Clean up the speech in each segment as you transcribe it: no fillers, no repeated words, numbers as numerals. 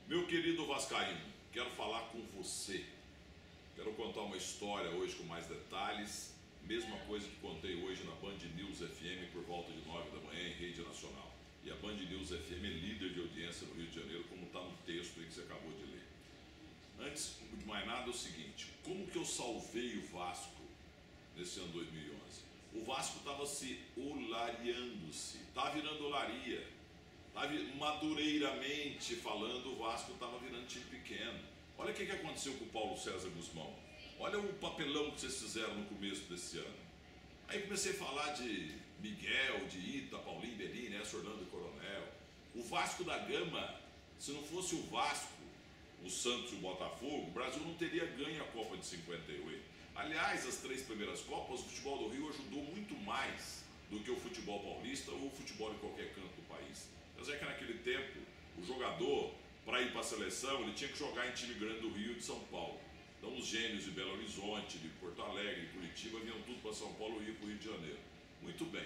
Meu querido Vascaíno, quero falar com você. Quero contar uma história hoje com mais detalhes. Mesma coisa que contei hoje na Band News FM por volta de 9 da manhã em rede nacional. E a Band News FM é líder de audiência no Rio de Janeiro, como está no texto aí que você acabou de ler. Antes de mais nada é o seguinte, como que eu salvei o Vasco nesse ano 2011? O Vasco estava se olariando-se, está virando olaria. Madureiramente falando, o Vasco estava virando time pequeno. Olha o que aconteceu com o Paulo César Guzmão. Olha o papelão que vocês fizeram no começo desse ano. Aí comecei a falar de Miguel, de Ita, Paulinho, Belim, Néstor Orlando e Coronel. O Vasco da Gama, se não fosse o Vasco, o Santos e o Botafogo, o Brasil não teria ganho a Copa de 58. Aliás, as 3 primeiras Copas, o futebol do Rio ajudou muito mais do que o futebol paulista ou o futebol em qualquer canto do país. Mas é que naquele tempo, o jogador, para ir para a seleção, ele tinha que jogar em time grande do Rio e de São Paulo. Então os gênios de Belo Horizonte, de Porto Alegre, de Curitiba, vinham tudo para São Paulo e iam para o Rio de Janeiro. Muito bem.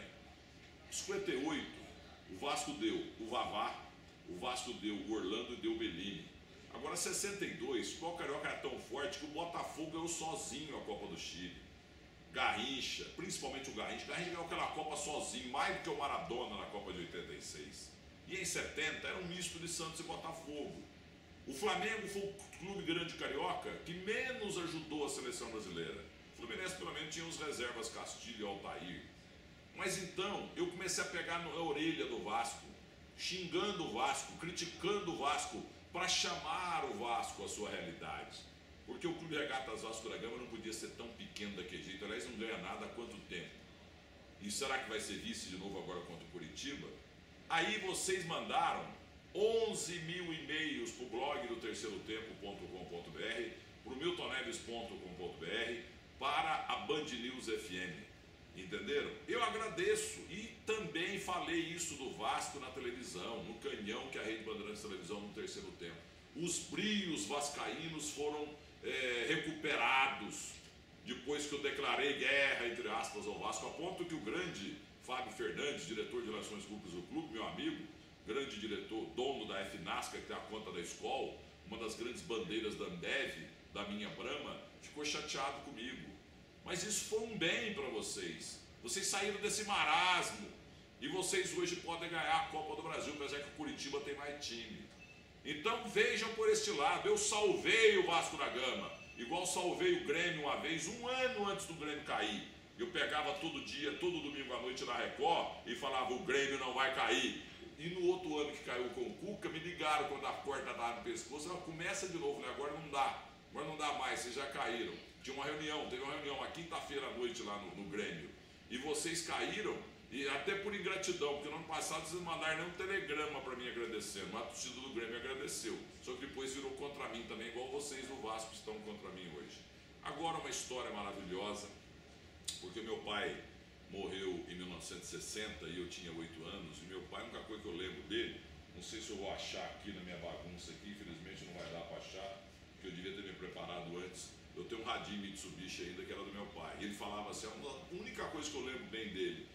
Em 58, o Vasco deu o Vavá, o Vasco deu o Orlando e deu o Bellini. Agora, 62, o futebol carioca era tão forte que o Botafogo ganhou sozinho a Copa do Chile. Garrincha, principalmente o Garrincha. Garrincha ganhou aquela Copa sozinho, mais do que o Maradona na Copa de 86. E em 70 era um misto de Santos e Botafogo. O Flamengo foi o clube grande carioca que menos ajudou a seleção brasileira. O Fluminense pelo menos tinha os reservas Castilho e Altair. Mas então eu comecei a pegar na orelha do Vasco, xingando o Vasco, criticando o Vasco, para chamar o Vasco à sua realidade. Porque o Clube Regatas Vasco da Gama não podia ser tão pequeno daquele jeito. Aliás, não ganha nada há quanto tempo? E será que vai ser vice de novo agora contra o Curitiba? Aí vocês mandaram 11 mil e-mails para o blog do terceirotempo.com.br, para o miltoneves.com.br, para a Band News FM. Entenderam? Eu agradeço e também falei isso do Vasco na televisão, no canhão que a Rede Bandeirantes Televisão no Terceiro Tempo. Os brios vascaínos foram recuperados depois que eu declarei guerra, entre aspas, ao Vasco, a ponto que o grande Fábio Fernandes, diretor de Relações Públicas do clube, meu amigo, grande diretor, dono da FNASCA, que tem a conta da escola, uma das grandes bandeiras da Ambev, da minha Brahma, ficou chateado comigo. Mas isso foi um bem para vocês. Vocês saíram desse marasmo e vocês hoje podem ganhar a Copa do Brasil, apesar que o Curitiba tem mais time. Então vejam por este lado, eu salvei o Vasco da Gama, igual salvei o Grêmio uma vez, um ano antes do Grêmio cair. Eu pegava todo dia, todo domingo à noite na Record e falava, o Grêmio não vai cair. E no outro ano que caiu com o Cuca, me ligaram quando a corda estava no pescoço, ela começa de novo, né? Agora não dá mais, vocês já caíram. Tinha uma reunião, teve uma reunião, uma quinta-feira à noite lá no Grêmio. E vocês caíram, e até por ingratidão, porque no ano passado vocês mandaram nem um telegrama para mim agradecendo, mas a torcida do Grêmio agradeceu. Só que depois virou contra mim também, igual vocês do Vasco estão contra mim hoje. Agora uma história maravilhosa, porque meu pai morreu em 1960 e eu tinha 8 anos, e meu pai, a única coisa que eu lembro dele, não sei se eu vou achar aqui na minha bagunça aqui, infelizmente não vai dar para achar, porque eu devia ter me preparado antes. Eu tenho um radinho Mitsubishi ainda que era do meu pai. E ele falava assim, a única coisa que eu lembro bem dele,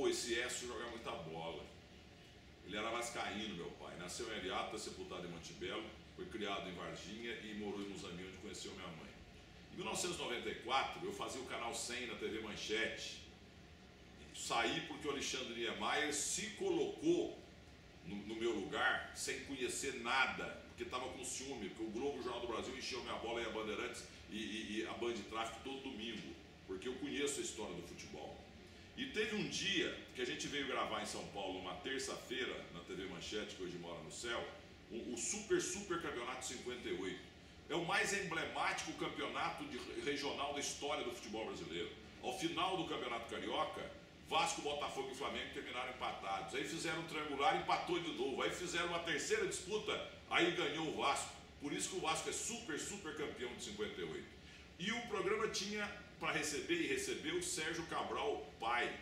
esse Écio jogava muita bola. Ele era vascaíno, meu pai. Nasceu em Ariata, sepultado em Montebello, foi criado em Varginha e morou em Muzambique, onde conheceu minha mãe. Em 1994, eu fazia o canal 100 na TV Manchete. Saí porque o Alexandre Niemeyer se colocou no meu lugar sem conhecer nada, porque estava com ciúme, porque o Globo, o Jornal do Brasil, encheu minha bola e a Bandeirantes e a Band de Tráfico todo domingo, porque eu conheço a história do futebol. E teve um dia que a gente veio gravar em São Paulo, uma terça-feira, na TV Manchete, que hoje mora no céu, o Super Campeonato 58. É o mais emblemático campeonato regional da história do futebol brasileiro. Ao final do Campeonato Carioca, Vasco, Botafogo e Flamengo terminaram empatados. Aí fizeram um triangular, empatou de novo. Aí fizeram uma terceira disputa, aí ganhou o Vasco. Por isso que o Vasco é super campeão de 58. E o programa tinha para receber e recebeu o Sérgio Cabral, pai.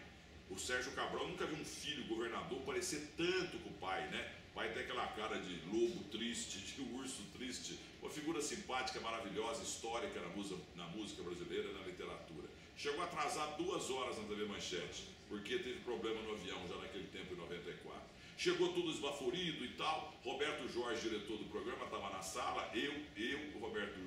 O Sérgio Cabral nunca viu um filho governador parecer tanto com o pai, né? O pai tem aquela cara de lobo triste, de urso triste, uma figura simpática, maravilhosa, histórica na música brasileira e na literatura. Chegou a atrasar 2 horas na TV Manchete, porque teve problema no avião já naquele tempo, em 94. Chegou tudo esbaforido e tal. Roberto Jorge, diretor do programa, estava na sala. Eu, o Roberto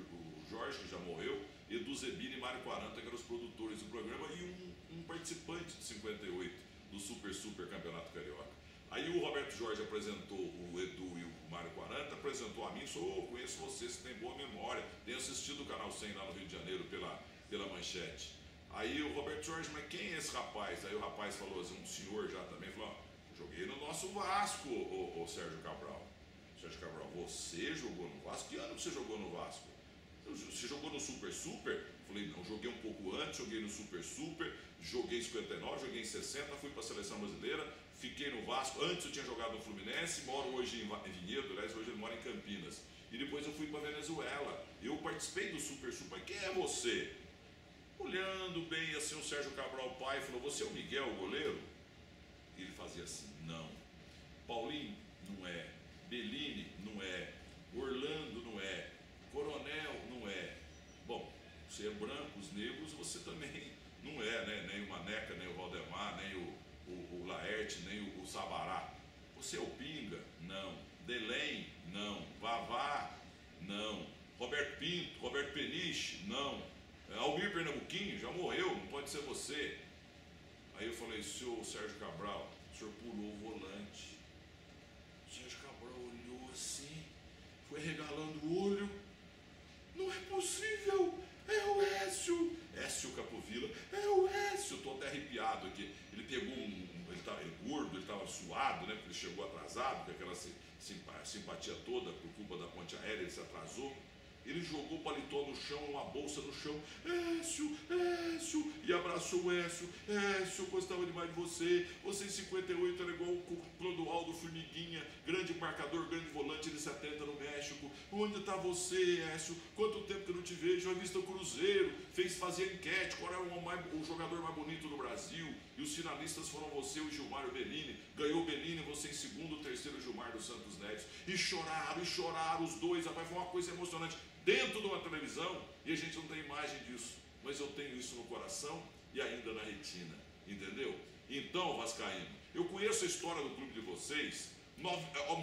Jorge, que já morreu, Edu Zebini e Mário 40, que eram os produtores do programa, e um participante de 58 do Super Campeonato Carioca. Aí o Roberto Jorge apresentou o Edu e o Mário 40, apresentou a mim, conheço você, você tem boa memória, tenho assistido o Canal 100 lá no Rio de Janeiro pela Manchete. Aí o Roberto Jorge, mas quem é esse rapaz? Aí o rapaz falou assim, um senhor já também, falou, ó, joguei no nosso Vasco, o Sérgio Cabral. Sérgio Cabral, você jogou no Vasco? Que ano que você jogou no Vasco? Você jogou no Super? Falei, não, joguei um pouco antes, joguei no Super, joguei em 59, joguei em 60, fui para a Seleção Brasileira, fiquei no Vasco, antes eu tinha jogado no Fluminense, moro hoje em Vinhedo, aliás, hoje eu moro em Campinas. E depois eu fui para Venezuela. Eu participei do Super, quem é você? Olhando bem assim o Sérgio Cabral pai, falou, você é o Miguel, o goleiro? E ele fazia assim, não. Paulinho, não é. Bellini, não é. Orlando, não é. Coronel, não é. Bom, você é branco, os negros, você também não é, né? Nem o Maneca, nem o Valdemar, nem o Laerte, nem o Sabará. Você é o Pinga? Não. Delém? Não. Vavá? Não. Roberto Pinto? Roberto Peniche? Não. Almir Pernambuquinho? Já morreu, não pode ser você. Aí eu falei, senhor Sérgio Cabral, o senhor pulou o volante. O Sérgio Cabral olhou assim, foi regalando o olho. Não é possível, é o Écio Capovilla, é o Écio. Estou até arrepiado aqui. Ele pegou ele estava gordo, ele estava suado, né? Porque ele chegou atrasado, com aquela simpatia toda por culpa da ponte aérea, ele se atrasou. Ele jogou o paletó no chão, uma bolsa no chão, Écio, e abraçou o Écio, gostava demais de você em 58 era igual o Clodoaldo Formiguinha, grande marcador, grande volante de 70 no México, onde está você, Écio, quanto tempo que eu não te vejo, a vista Cruzeiro, fazia enquete, qual era o jogador mais bonito do Brasil, e os finalistas foram você e o Gilmar Bellini, ganhou o Bellini, você em segundo, o terceiro Gilmar dos Santos Neves, e choraram os dois, rapaz, foi uma coisa emocionante, dentro de uma televisão, e a gente não tem imagem disso, mas eu tenho isso no coração e ainda na retina, entendeu? Então, vascaíno, eu conheço a história do clube de vocês,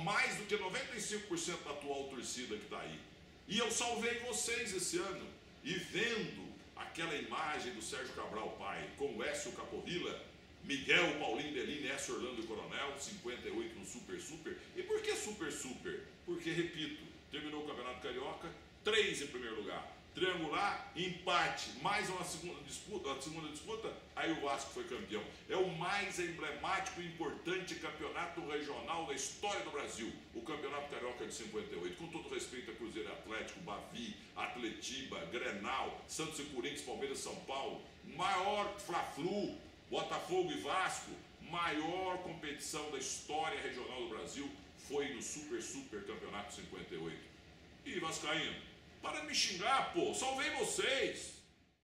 mais do que 95% da atual torcida que está aí, e eu salvei vocês esse ano, e vendo aquela imagem do Sérgio Cabral pai, com o Écio Capovilla, Miguel, Paulinho, Bellini, Écio, Orlando e Coronel, 58 no Super, e por que Super? Porque, repito, terminou o Campeonato Carioca, 3 em primeiro lugar, triangular, empate, mais uma segunda disputa, aí o Vasco foi campeão. É o mais emblemático e importante campeonato regional da história do Brasil, o Campeonato Carioca de 58, com todo respeito a Cruzeiro Atlético, Bavi, Atletiba, Grenal, Santos e Corinthians, Palmeiras e São Paulo, maior Fla-Flu, Botafogo e Vasco, maior competição da história regional do Brasil foi no Super Campeonato 58. E vascaíno, para de me xingar, pô, salvei vocês.